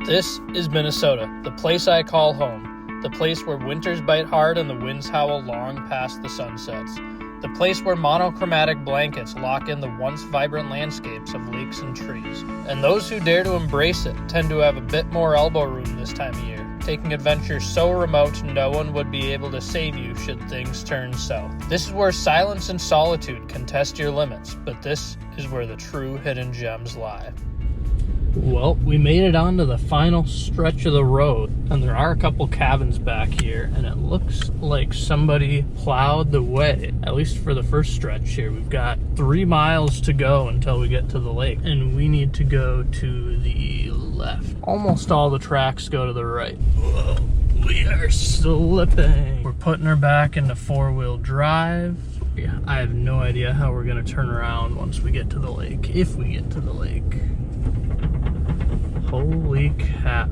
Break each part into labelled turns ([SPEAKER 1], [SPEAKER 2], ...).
[SPEAKER 1] This is Minnesota, the place I call home, the place where winters bite hard and the winds howl long past the sunsets, the place where monochromatic blankets lock in the once vibrant landscapes of lakes and trees. And those who dare to embrace it tend to have a bit more elbow room this time of year, taking adventures so remote no one would be able to save you should things turn south. This is where silence and solitude can test your limits, but this is where the true hidden gems lie. Well, we made it onto the final stretch of the road, and there are a couple cabins back here, and it looks like somebody plowed the way, at least for the first stretch here. We've got 3 miles to go until we get to the lake, and we need to go to the left. Almost all the tracks go to the right. Whoa, we are slipping. We're putting her back into 4-wheel drive. Yeah, I have no idea how we're gonna turn around once we get to the lake, if we get to the lake. Holy cow.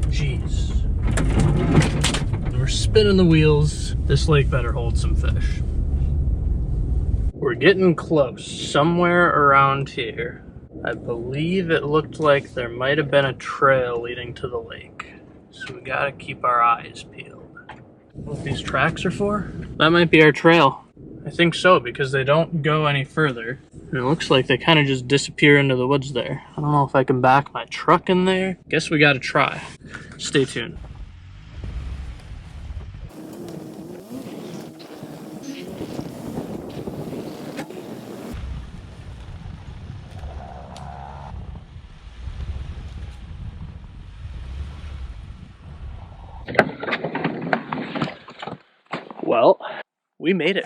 [SPEAKER 1] Jeez. We're spinning the wheels. This lake better hold some fish. We're getting close. Somewhere around here. I believe it looked like there might have been a trail leading to the lake. So we gotta keep our eyes peeled. What these tracks are for? That might be our trail. I think so, because they don't go any further. And it looks like they kind of just disappear into the woods there. I don't know if I can back my truck in there. Guess we gotta try. Stay tuned. Well, we made it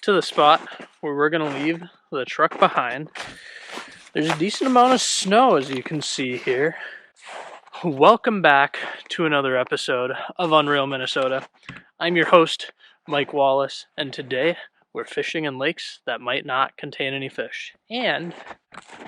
[SPEAKER 1] to the spot where we're gonna leave the truck behind. There's a decent amount of snow, as you can see here. Welcome back to another episode of Unreal Minnesota. I'm your host, Mike Wallace, and today we're fishing in lakes that might not contain any fish. And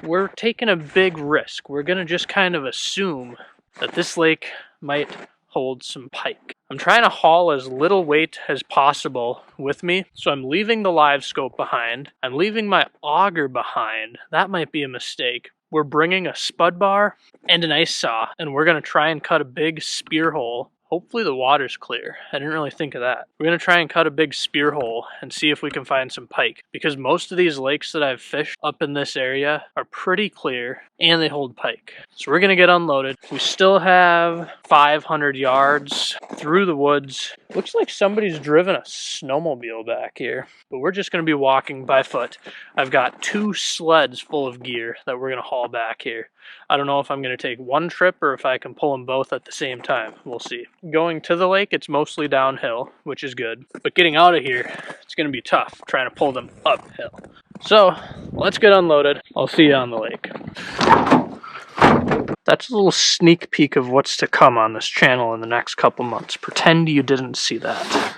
[SPEAKER 1] we're taking a big risk. We're gonna just kind of assume that this lake might hold some pike. I'm trying to haul as little weight as possible with me, so I'm leaving the live scope behind. I'm leaving my auger behind. That might be a mistake. We're bringing a spud bar and an ice saw, and we're gonna try and cut a big spear hole. Hopefully the water's clear. I didn't really think of that. We're gonna try and cut a big spear hole and see if we can find some pike, because most of these lakes that I've fished up in this area are pretty clear and they hold pike. So we're gonna get unloaded. We still have 500 yards through the woods. Looks like somebody's driven a snowmobile back here, but we're just gonna be walking by foot. I've got 2 sleds full of gear that we're gonna haul back here. I don't know if I'm gonna take one trip or if I can pull them both at the same time. We'll see. Going to the lake, it's mostly downhill, which is good. But getting out of here, it's gonna be tough trying to pull them uphill. So let's get unloaded. I'll see you on the lake. That's a little sneak peek of what's to come on this channel in the next couple months. Pretend you didn't see that.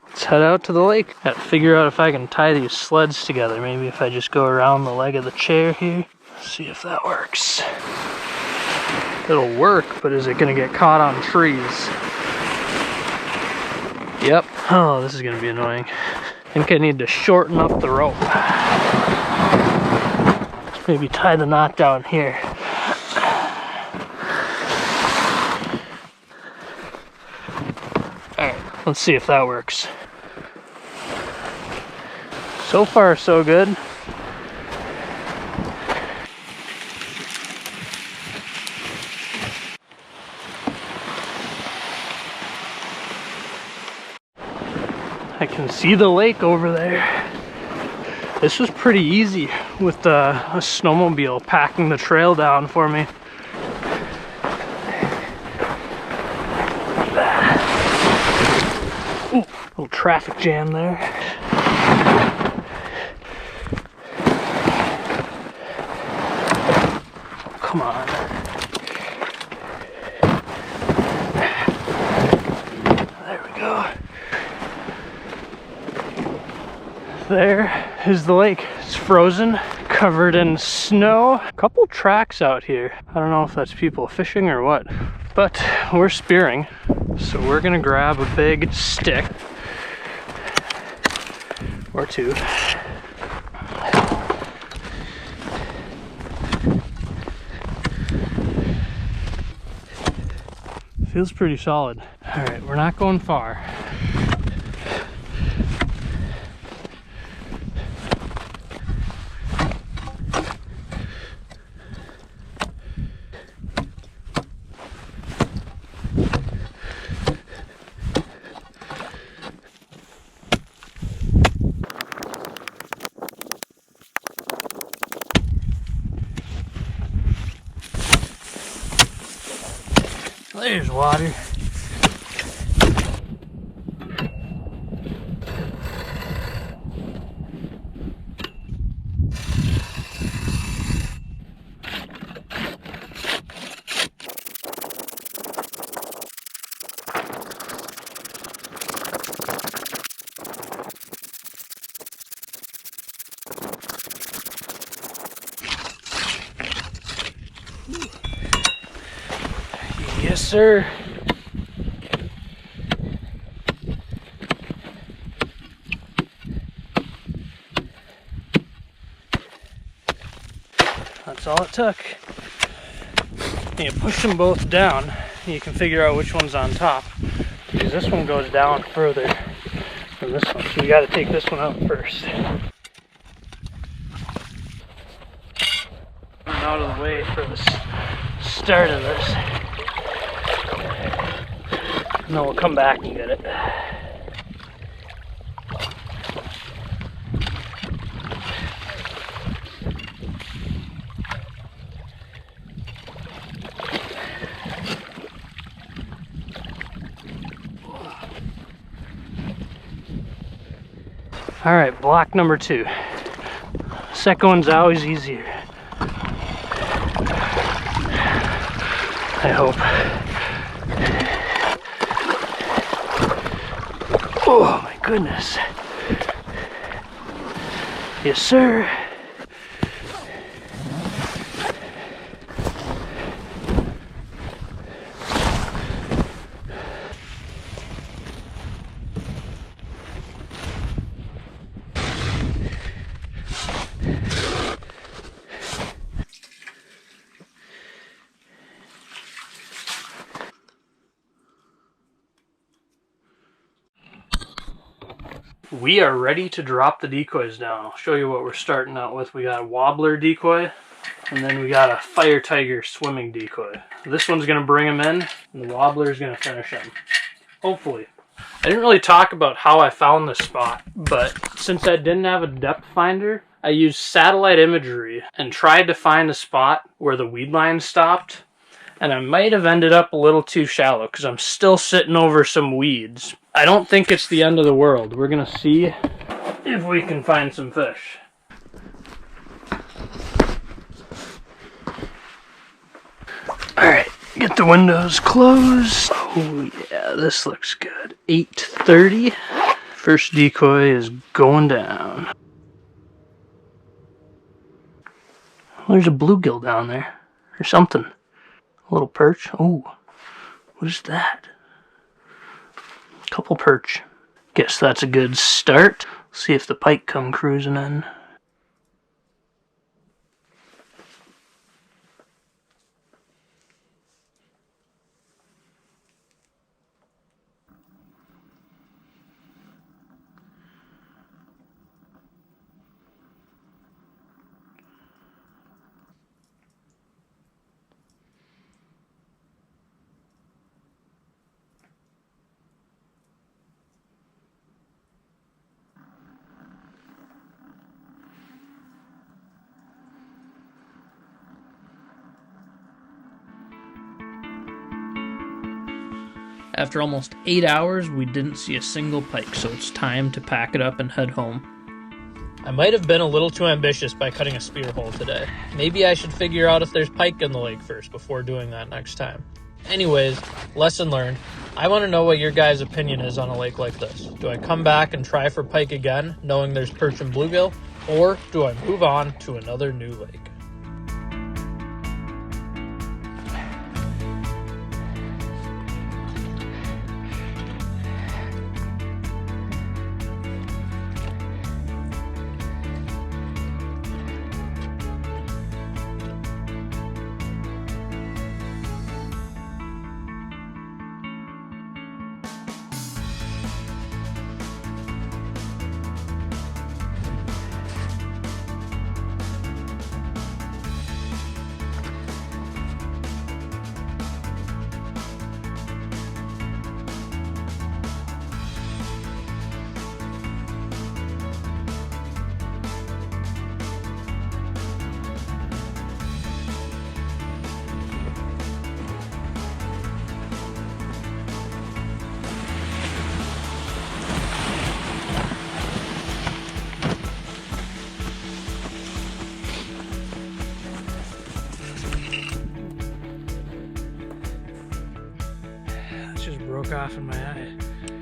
[SPEAKER 1] Let's head out to the lake. Gotta figure out if I can tie these sleds together. Maybe if I just go around the leg of the chair here. See if that works. It'll work, but is it gonna get caught on trees? Yep. Oh, this is gonna be annoying. I think I need to shorten up the rope. Maybe tie the knot down here. Alright, let's see if that works. So far, so good. I can see the lake over there. This was pretty easy with a snowmobile packing the trail down for me. Ooh, little traffic jam there. Come on. There we go. There is the lake. It's frozen, covered in snow. A couple tracks out here. I don't know if that's people fishing or what. But we're spearing, so we're gonna grab a big stick or two. Feels pretty solid. All right, we're not going far. There's water. Yes, sir. That's all it took. And you push them both down, and you can figure out which one's on top. Because this one goes down further than this one, so we got to take this one out first. I'm out of the way for the start of this. And then we'll come back and get it. All right, block number 2. Second one's always easier, I hope. Oh my goodness. Yes, sir. We are ready to drop the decoys down. I'll show you what we're starting out with. We got a wobbler decoy, and then we got a fire tiger swimming decoy. This one's gonna bring them in, and the wobbler is gonna finish them. Hopefully. I didn't really talk about how I found this spot, but since I didn't have a depth finder, I used satellite imagery and tried to find a spot where the weed line stopped, and I might have ended up a little too shallow because I'm still sitting over some weeds. I don't think it's the end of the world. We're gonna see if we can find some fish. Alright, get the windows closed. Oh yeah, this looks good. 8:30. First decoy is going down. There's a bluegill down there, or something. A little perch. Oh, what is that? Couple perch. Guess that's a good start. See if the pike come cruising in. After almost 8 hours, we didn't see a single pike, so it's time to pack it up and head home. I might have been a little too ambitious by cutting a spear hole today. Maybe I should figure out if there's pike in the lake first before doing that next time. Anyways, lesson learned. I want to know what your guys' opinion is on a lake like this. Do I come back and try for pike again, knowing there's perch and bluegill, or do I move on to another new lake? just broke off in my eye.